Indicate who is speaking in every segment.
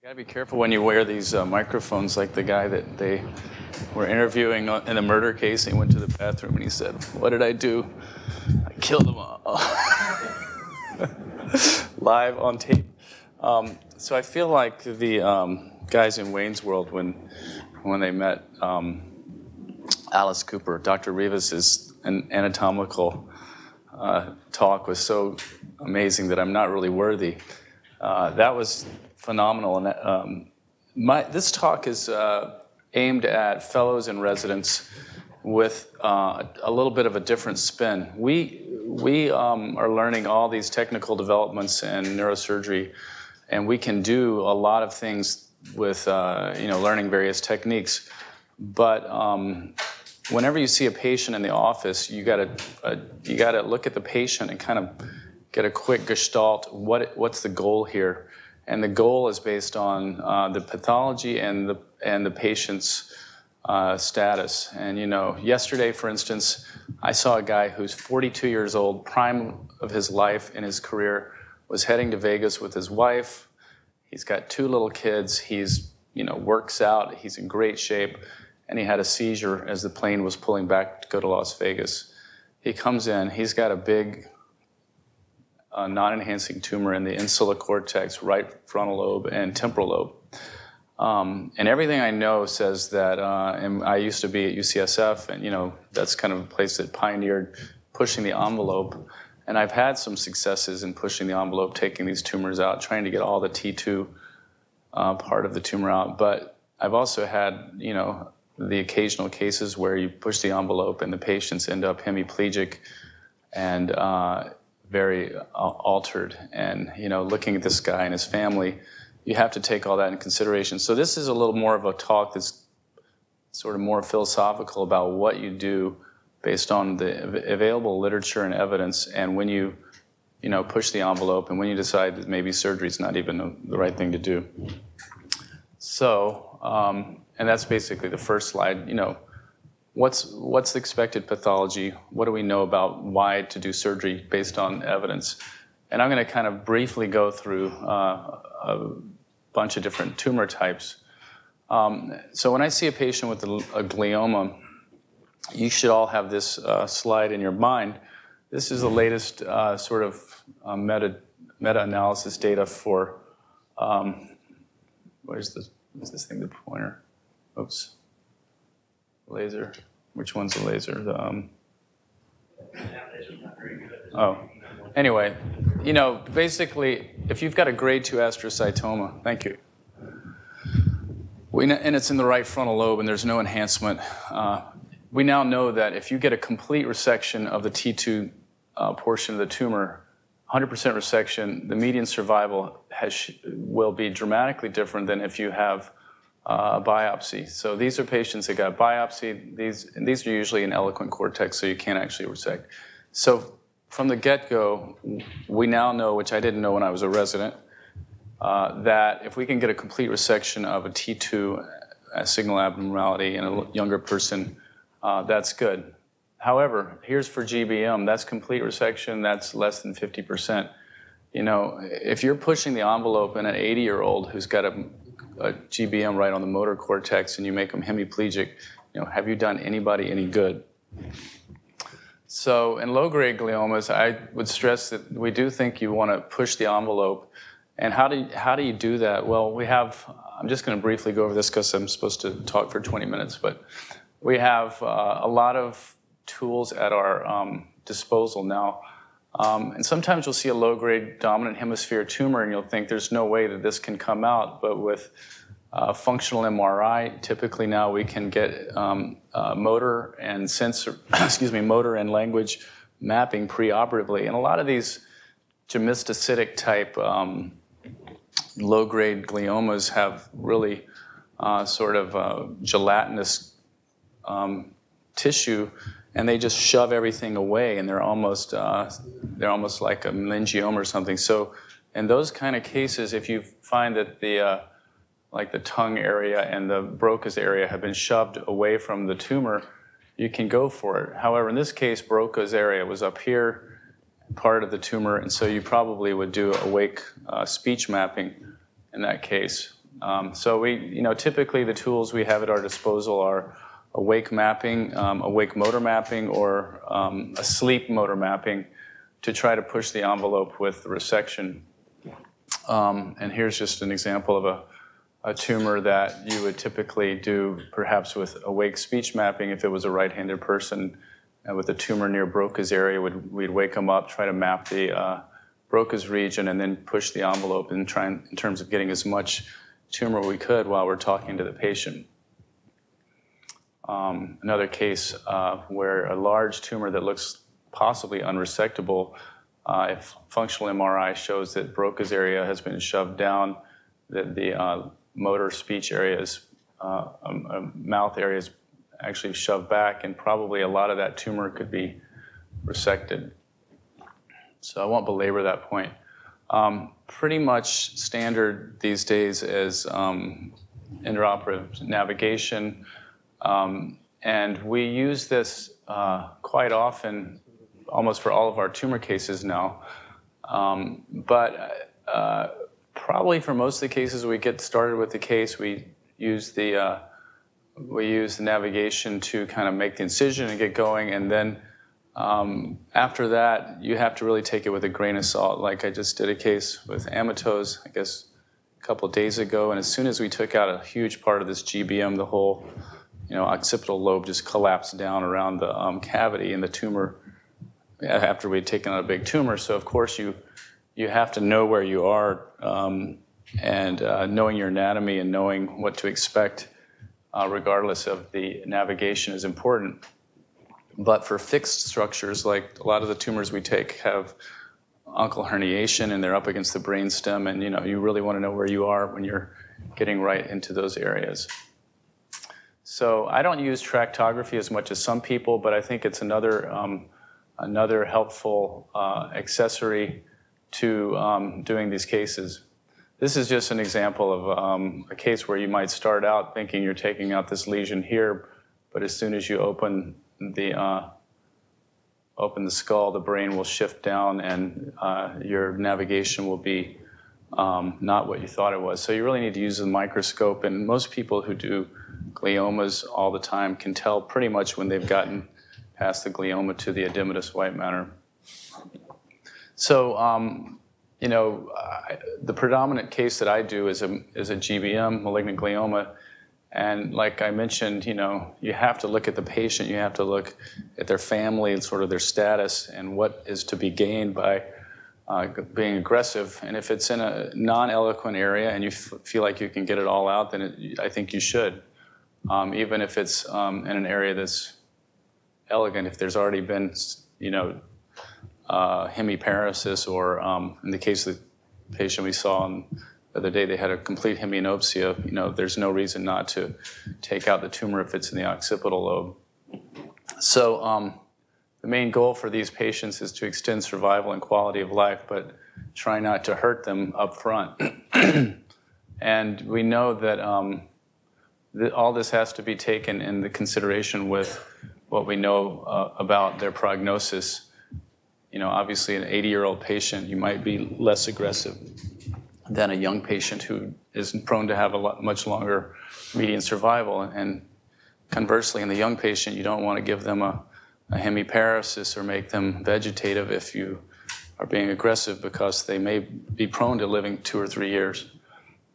Speaker 1: You gotta be careful when you wear these microphones, like the guy that they were interviewing in a murder case. And he went to the bathroom and he said, "What did I do? I killed them all." Live on tape. So I feel like the guys in Wayne's World, when they met Alice Cooper, Dr. Rivas's anatomical talk was so amazing that I'm not really worthy. That was phenomenal. And this talk is aimed at fellows and residents with a little bit of a different spin. We are learning all these technical developments in neurosurgery, and we can do a lot of things with learning various techniques. But whenever you see a patient in the office, you gotta look at the patient and kind of get a quick gestalt. What's the goal here? And the goal is based on the pathology and the patient's status. And yesterday, for instance, I saw a guy who's 42 years old, prime of his life in his career, was heading to Vegas with his wife. He's got 2 little kids. He's works out. He's in great shape, and he had a seizure as the plane was pulling back to go to Las Vegas. He comes in. He's got a big non-enhancing tumor in the insula cortex, right frontal lobe, and temporal lobe. And everything I know says that, and I used to be at UCSF, and that's kind of a place that pioneered pushing the envelope. And I've had some successes in pushing the envelope, taking these tumors out, trying to get all the T2 part of the tumor out. But I've also had, the occasional cases where you push the envelope and the patients end up hemiplegic and very altered. And, looking at this guy and his family, you have to take all that in consideration. So this is a little more of a talk that's sort of more philosophical about what you do based on the available literature and evidence, and when you push the envelope, and when you decide that maybe surgery is not even the right thing to do. So, and that's basically the first slide. What's the expected pathology? What do we know about why to do surgery based on evidence? And I'm going to kind of briefly go through a bunch of different tumor types. So when I see a patient with a glioma, you should all have this slide in your mind. This is the latest sort of meta-analysis data for, is this thing, the pointer? Oops. Laser. Which one's the laser? Anyway, basically, if you've got a grade 2 astrocytoma, thank you, and it's in the right frontal lobe and there's no enhancement, we now know that if you get a complete resection of the T2 portion of the tumor, 100% resection, the median survival will be dramatically different than if you have biopsy. So these are patients that got biopsy. These are usually in eloquent cortex, so you can't actually resect. So from the get-go, we now know, which I didn't know when I was a resident, that if we can get a complete resection of a T2 signal abnormality in a younger person, that's good. However, here's for GBM. That's complete resection. That's less than 50%. If you're pushing the envelope in an 80-year-old who's got a GBM right on the motor cortex and you make them hemiplegic, have you done anybody any good? So in low-grade gliomas, I would stress that we do think you want to push the envelope. And how do you do that? Well, I'm just going to briefly go over this because I'm supposed to talk for 20 minutes, but we have a lot of tools at our disposal now. And sometimes you'll see a low-grade dominant hemisphere tumor and you'll think there's no way that this can come out. But with functional MRI, typically now we can get motor and motor and language mapping preoperatively. And a lot of these gemistacytic type low-grade gliomas have really sort of gelatinous tissue, and they just shove everything away, and they're almost like a meningioma or something. So in those kind of cases, if you find that the tongue area and the Broca's area have been shoved away from the tumor, you can go for it. However, in this case, Broca's area was up here, part of the tumor, and so you probably would do awake speech mapping in that case. So we, typically the tools we have at our disposal are awake mapping, awake motor mapping, or a sleep motor mapping to try to push the envelope with resection. And here's just an example of a tumor that you would typically do perhaps with awake speech mapping if it was a right-handed person. And with a tumor near Broca's area, we'd wake them up, try to map the Broca's region, and then push the envelope and try in terms of getting as much tumor we could while we're talking to the patient. Another case where a large tumor that looks possibly unresectable, if functional MRI shows that Broca's area has been shoved down, that the motor speech areas, mouth areas actually shoved back, and probably a lot of that tumor could be resected. So I won't belabor that point. Pretty much standard these days is interoperative navigation, and we use this quite often, almost for all of our tumor cases now. But probably for most of the cases we get started with the case, we use the navigation to kind of make the incision and get going, and then after that, you have to really take it with a grain of salt. Like I just did a case with amatose, I guess, a couple of days ago, and as soon as we took out a huge part of this GBM, the whole, occipital lobe just collapsed down around the cavity in the tumor after we'd taken out a big tumor. So of course you have to know where you are, and knowing your anatomy and knowing what to expect, regardless of the navigation, is important. But for fixed structures, like a lot of the tumors we take have uncal herniation and they're up against the brainstem, and you really want to know where you are when you're getting right into those areas. So I don't use tractography as much as some people, but I think it's another helpful accessory to doing these cases. This is just an example of a case where you might start out thinking you're taking out this lesion here, but as soon as you open the skull, the brain will shift down, and your navigation will be not what you thought it was. So you really need to use the microscope, and most people who do gliomas all the time can tell pretty much when they've gotten past the glioma to the edematous white matter. So the predominant case that I do is a GBM, malignant glioma. And like I mentioned, you have to look at the patient, you have to look at their family and sort of their status and what is to be gained by being aggressive. And if it's in a non-eloquent area and you feel like you can get it all out, then I think you should. Even if it's in an area that's elegant, if there's already been, hemiparesis, or in the case of the patient we saw the other day, they had a complete hemianopsia. There's no reason not to take out the tumor if it's in the occipital lobe. So the main goal for these patients is to extend survival and quality of life, but try not to hurt them up front. And we know that all this has to be taken into consideration with what we know about their prognosis. Obviously an 80-year-old patient, you might be less aggressive than a young patient who is prone to have a much longer median survival. And conversely, in the young patient, you don't want to give them a hemiparesis or make them vegetative if you are being aggressive, because they may be prone to living 2 or 3 years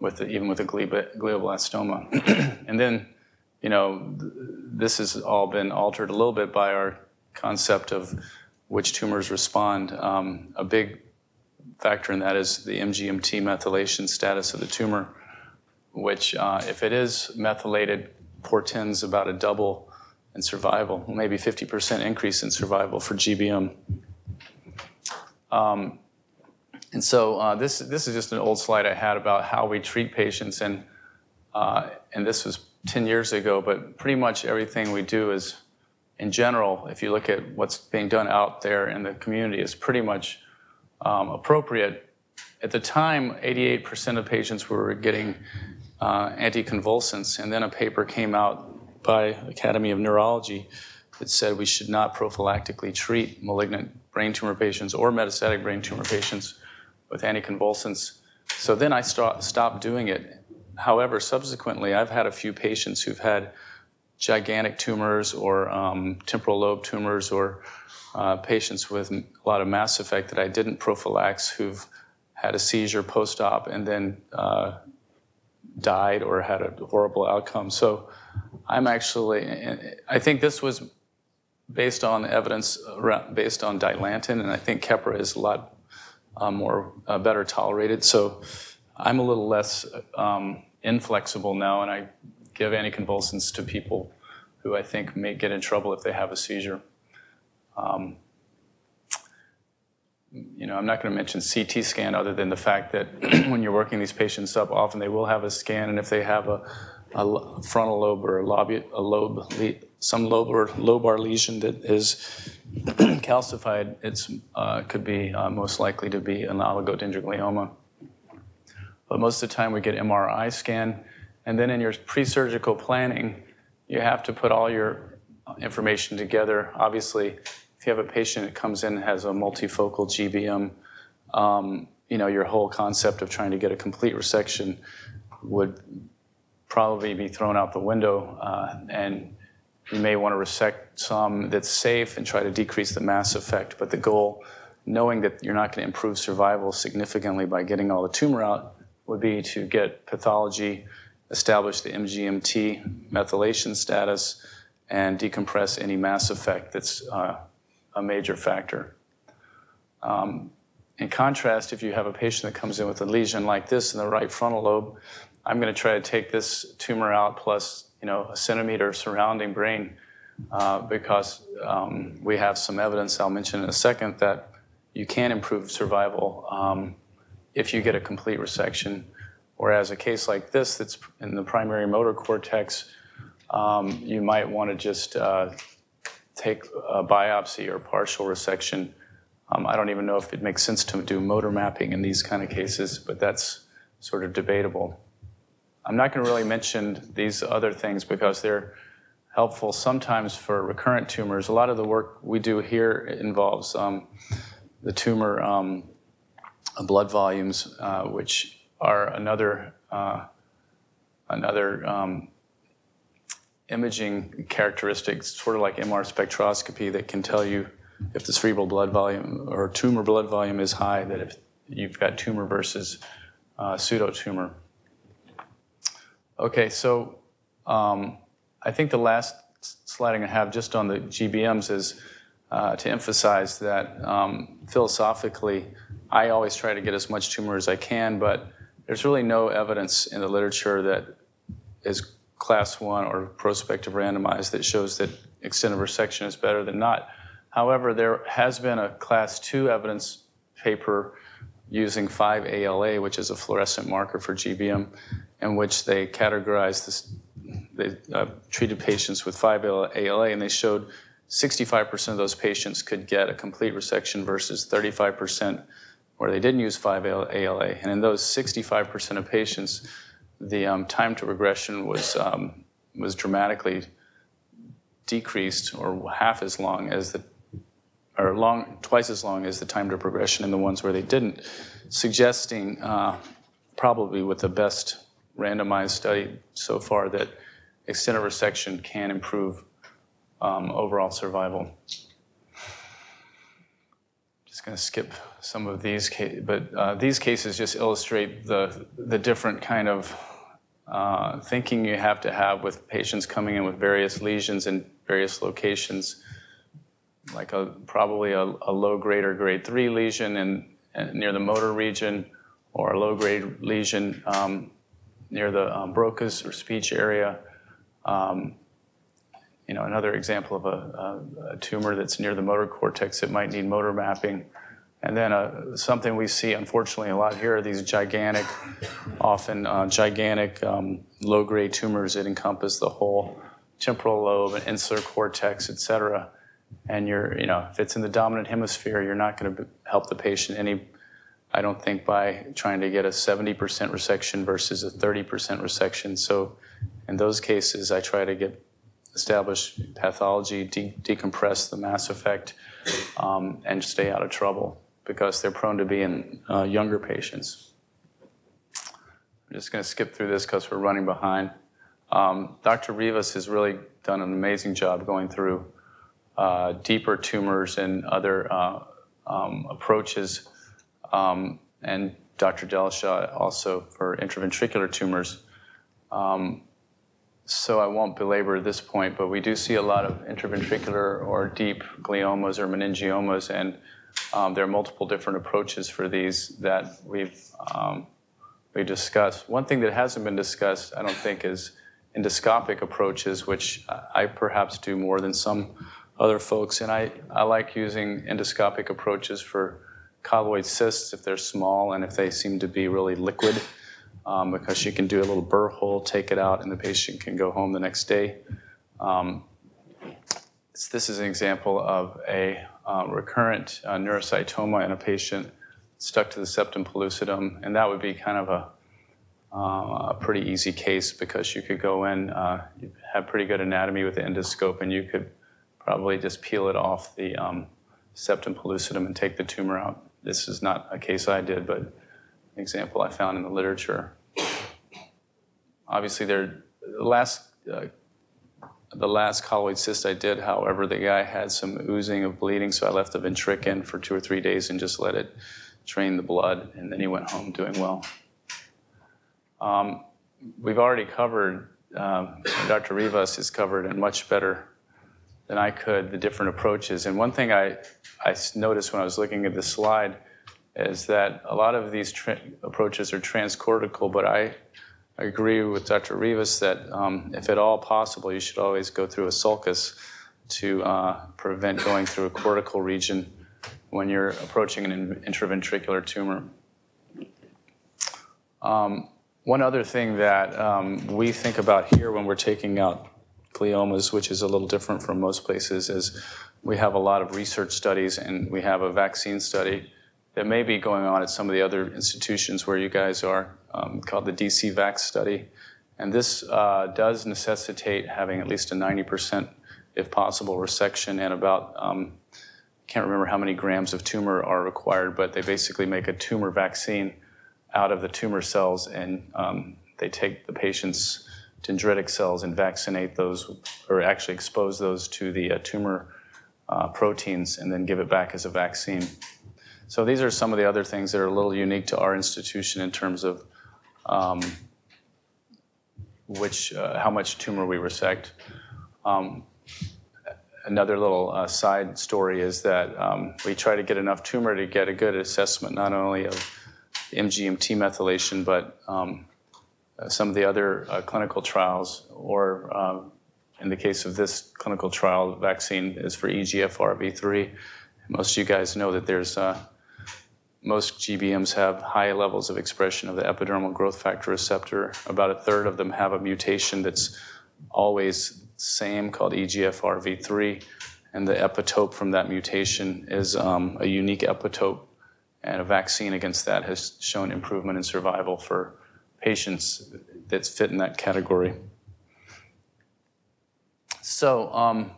Speaker 1: even with a glioblastoma. And then, this has all been altered a little bit by our concept of which tumors respond. A big factor in that is the MGMT methylation status of the tumor, which if it is methylated, portends about a double in survival, maybe 50% increase in survival for GBM. And so this is just an old slide I had about how we treat patients, and this was 10 years ago, but pretty much everything we do is, in general, if you look at what's being done out there in the community, is pretty much appropriate. At the time, 88% of patients were getting anticonvulsants, and then a paper came out by Academy of Neurology that said we should not prophylactically treat malignant brain tumor patients or metastatic brain tumor patients with anticonvulsants. So then I stopped doing it, However, subsequently, I've had a few patients who've had gigantic tumors or temporal lobe tumors, or patients with a lot of mass effect that I didn't prophylax who've had a seizure post-op and then died or had a horrible outcome. So I think this was based on evidence based on Dilantin, and I think Keppra is a lot better tolerated. So I'm a little less inflexible now, and I give anticonvulsants to people who I think may get in trouble if they have a seizure. I'm not going to mention CT scan other than the fact that when you're working these patients up, often they will have a scan, and if they have a frontal lobe or some lobe or lobar lesion that is calcified, it could be most likely to be an oligodendroglioma. But most of the time we get MRI scan, and then in your pre-surgical planning, you have to put all your information together. Obviously, if you have a patient that comes in and has a multifocal GBM, your whole concept of trying to get a complete resection would probably be thrown out the window, and you may want to resect some that's safe and try to decrease the mass effect. But the goal, knowing that you're not going to improve survival significantly by getting all the tumor out, would be to get pathology, establish the MGMT methylation status, and decompress any mass effect that's a major factor. In contrast, if you have a patient that comes in with a lesion like this in the right frontal lobe, I'm going to try to take this tumor out plus a centimeter surrounding brain because we have some evidence, I'll mention in a second, that you can improve survival if you get a complete resection. Whereas a case like this that's in the primary motor cortex, you might want to just take a biopsy or partial resection. I don't even know if it makes sense to do motor mapping in these kind of cases, but that's sort of debatable. I'm not going to really mention these other things because they're helpful sometimes for recurrent tumors. A lot of the work we do here involves the tumor blood volumes, which are another imaging characteristic, sort of like MR spectroscopy, that can tell you if the cerebral blood volume or tumor blood volume is high, that if you've got tumor versus pseudotumor. Okay, so I think the last slide I'm going to have just on the GBMs is to emphasize that philosophically, I always try to get as much tumor as I can, but there's really no evidence in the literature that is class 1 or prospective randomized that shows that extended resection is better than not. However, there has been a class 2 evidence paper using 5-ALA, which is a fluorescent marker for GBM, in which they categorized this. They treated patients with 5-ALA, and they showed 65% of those patients could get a complete resection versus 35% where they didn't use 5-ALA. And in those 65% of patients, the time to regression was dramatically decreased, or half as long as twice as long as the time to progression in the ones where they didn't, suggesting probably with the best randomized study so far that extended resection can improve overall survival. Just going to skip some of these cases, but these cases just illustrate the different kind of thinking you have to have with patients coming in with various lesions in various locations, like probably a low-grade or grade 3 lesion near the motor region, or a low-grade lesion near the Broca's or speech area. Another example of a tumor that's near the motor cortex that might need motor mapping. And then something we see, unfortunately, a lot here are these gigantic, often gigantic low-grade tumors that encompass the whole temporal lobe and insular cortex, et cetera. And if it's in the dominant hemisphere, you're not going to help the patient any, I don't think, by trying to get a 70% resection versus a 30% resection. So in those cases, I try to establish pathology, decompress the mass effect, and stay out of trouble because they're prone to be in younger patients. I'm just going to skip through this because we're running behind. Dr. Rivas has really done an amazing job going through deeper tumors and other approaches, and Dr. Delshaw also for intraventricular tumors. So I won't belabor this point, but we do see a lot of intraventricular or deep gliomas or meningiomas, and there are multiple different approaches for these that we discussed. One thing that hasn't been discussed, I don't think, is endoscopic approaches, which I perhaps do more than some other folks, and I like using endoscopic approaches for colloid cysts if they're small and if they seem to be really liquid, because you can do a little burr hole, take it out, and the patient can go home the next day. This is an example of a recurrent neurocytoma in a patient stuck to the septum pellucidum, and that would be kind of a pretty easy case because you could go in, you have pretty good anatomy with the endoscope, and you could probably just peel it off the septum pellucidum and take the tumor out. This is not a case I did, but an example I found in the literature. Obviously, the last colloid cyst I did, however, the guy had some oozing of bleeding, so I left the ventric in for 2 or 3 days and just let it drain the blood, and then he went home doing well. We've already covered, Dr. Rivas has covered in much better than I could the different approaches. And one thing I noticed when I was looking at this slide is that a lot of these approaches are transcortical, but I agree with Dr. Rivas that if at all possible, you should always go through a sulcus to prevent going through a cortical region when you're approaching an intraventricular tumor. One other thing that we think about here when we're taking out gliomas, which is a little different from most places, is we have a lot of research studies and we have a vaccine study that may be going on at some of the other institutions where you guys are, called the DC Vax study. And this does necessitate having at least a 90%, if possible, resection and about, can't remember how many grams of tumor are required, but they basically make a tumor vaccine out of the tumor cells, and they take the patient's dendritic cells and vaccinate those, or actually expose those to the tumor proteins and then give it back as a vaccine. So these are some of the other things that are a little unique to our institution in terms of how much tumor we resect. Another little side story is that we try to get enough tumor to get a good assessment not only of MGMT methylation, but some of the other clinical trials, or in the case of this clinical trial, the vaccine is for EGFR V3. Most of you guys know that there's most GBMs have high levels of expression of the epidermal growth factor receptor. About a third of them have a mutation that's always the same, called EGFR V3, and the epitope from that mutation is a unique epitope, and a vaccine against that has shown improvement in survival for patients that fit in that category. So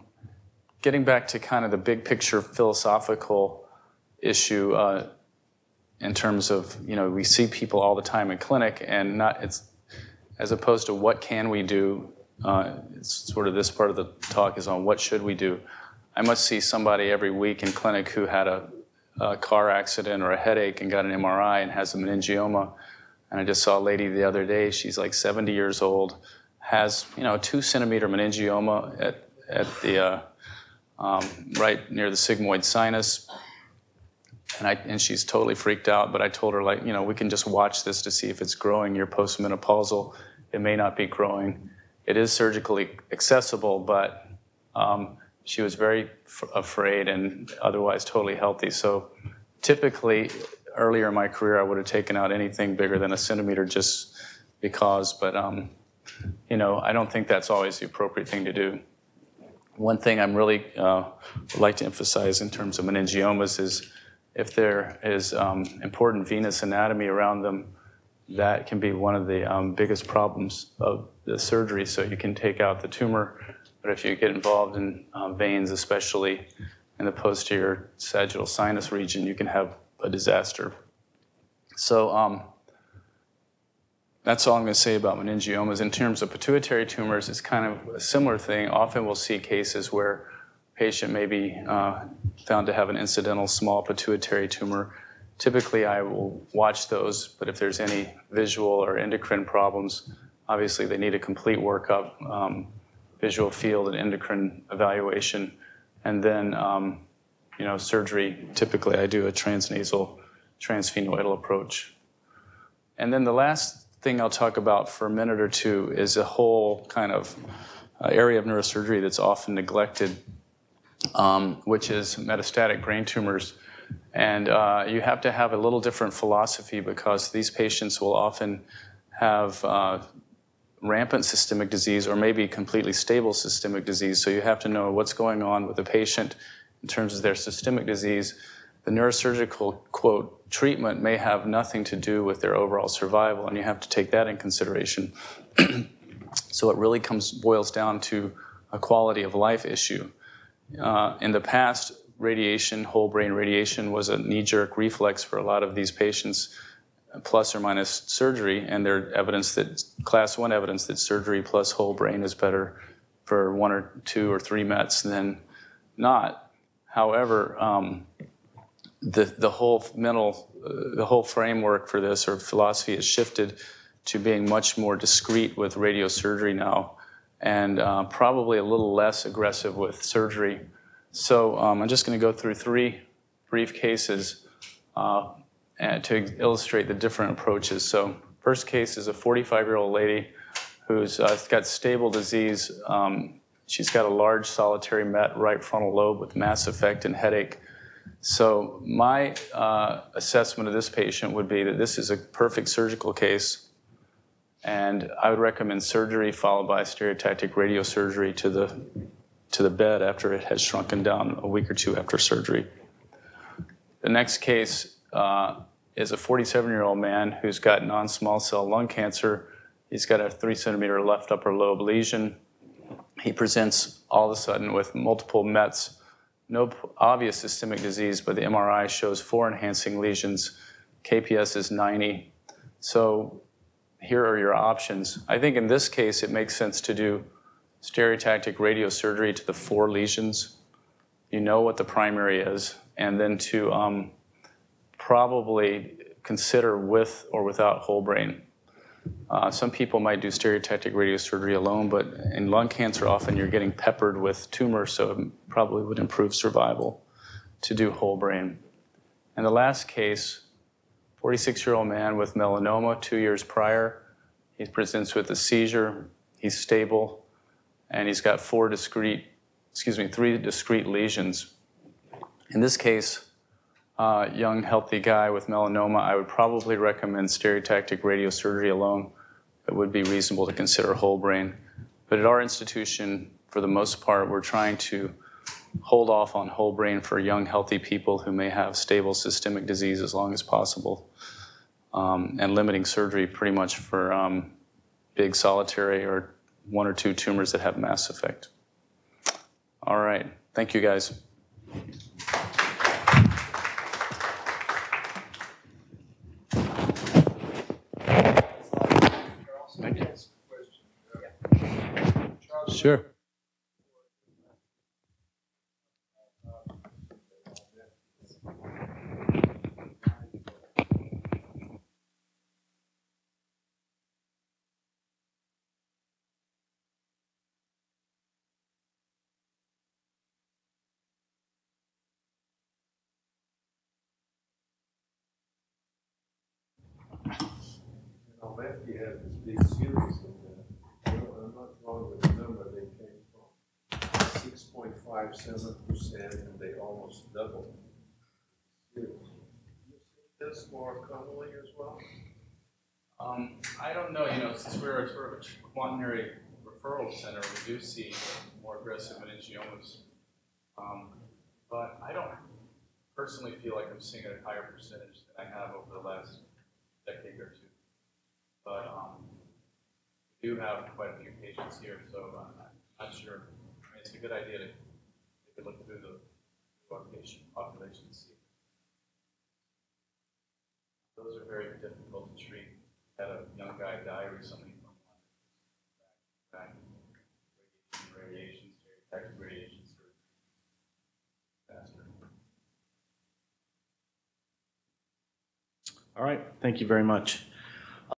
Speaker 1: getting back to kind of the big picture philosophical issue in terms of, we see people all the time in clinic, and it's as opposed to what can we do, it's sort of this part of the talk is on what should we do. I must see somebody every week in clinic who had a car accident or a headache and got an MRI and has a meningioma. And I just saw a lady the other day, she's like 70 years old, has, a 2-centimeter meningioma at the, right near the sigmoid sinus. And she's totally freaked out, but I told her, we can just watch this to see if it's growing. You're postmenopausal. It may not be growing. It is surgically accessible, but she was very afraid and otherwise totally healthy. So typically, earlier in my career, I would have taken out anything bigger than a centimeter just because, but I don't think that's always the appropriate thing to do. One thing I'm really would like to emphasize in terms of meningiomas is if there is important venous anatomy around them, that can be one of the biggest problems of the surgery. So you can take out the tumor, but if you get involved in veins, especially in the posterior sagittal sinus region, you can have a disaster. So that's all I'm going to say about meningiomas. In terms of pituitary tumors, it's kind of a similar thing. Often we'll see cases where a patient may be found to have an incidental small pituitary tumor. Typically, I will watch those, but if there's any visual or endocrine problems, obviously they need a complete workup, visual field and endocrine evaluation, and then surgery. Typically, I do a transnasal, transsphenoidal approach. And then the last thing I'll talk about for a minute or two is a whole kind of area of neurosurgery that's often neglected, which is metastatic brain tumors. And you have to have a little different philosophy because these patients will often have rampant systemic disease or maybe completely stable systemic disease. So you have to know what's going on with the patient in terms of their systemic disease. The neurosurgical, quote, treatment may have nothing to do with their overall survival, and you have to take that in consideration. So it really boils down to a quality of life issue. In the past, radiation, whole brain radiation, was a knee-jerk reflex for a lot of these patients, plus or minus surgery, and there's evidence that, class 1 evidence that surgery plus whole brain is better for 1 or 2 or 3 Mets than not. However, the whole framework for this, or philosophy, has shifted to being much more discreet with radiosurgery now, and probably a little less aggressive with surgery. So I'm just going to go through 3 brief cases to illustrate the different approaches. So first case is a 45-year-old lady who's got stable disease. She's got a large solitary met right frontal lobe with mass effect and headache. So my assessment of this patient would be that this is a perfect surgical case, and I would recommend surgery followed by stereotactic radiosurgery to the bed after it has shrunken down a week or 2 after surgery. The next case is a 47-year-old man who's got non-small cell lung cancer. He's got a 3-centimeter left upper lobe lesion. He presents all of a sudden with multiple Mets. No obvious systemic disease, but the MRI shows 4 enhancing lesions. KPS is 90. So here are your options. I think in this case, it makes sense to do stereotactic radiosurgery to the 4 lesions. You know what the primary is, and then to probably consider with or without whole brain. Some people might do stereotactic radiosurgery alone, but in lung cancer, often you're getting peppered with tumor, so it probably would improve survival to do whole brain. And the last case, 46-year-old man with melanoma 2 years prior. He presents with a seizure. He's stable, and he's got 3 discrete lesions. In this case, young, healthy guy with melanoma, I would probably recommend stereotactic radiosurgery alone. It would be reasonable to consider whole brain. But at our institution, for the most part, we're trying to hold off on whole brain for young, healthy people who may have stable systemic disease as long as possible, and limiting surgery pretty much for big solitary or 1 or 2 tumors that have mass effect. All right. Thank you, guys. Sure.
Speaker 2: Our left, you have this big series of I'm not wrong with the number, they came from 6.57%, and they almost doubled. You see this more commonly as well?
Speaker 1: I don't know, since we're a sort of a quaternary referral center, we do see more aggressive meningiomas. But I don't personally feel like I'm seeing a higher percentage than I have over the last decade or 2. But we do have quite a few patients here, so I'm not sure. I mean, it's a good idea to take a look through our patient population and see. Those are very difficult to treat. Had a young guy die recently from back radiation, stereotactic radiation surgery. Faster.
Speaker 3: All right, thank you very much.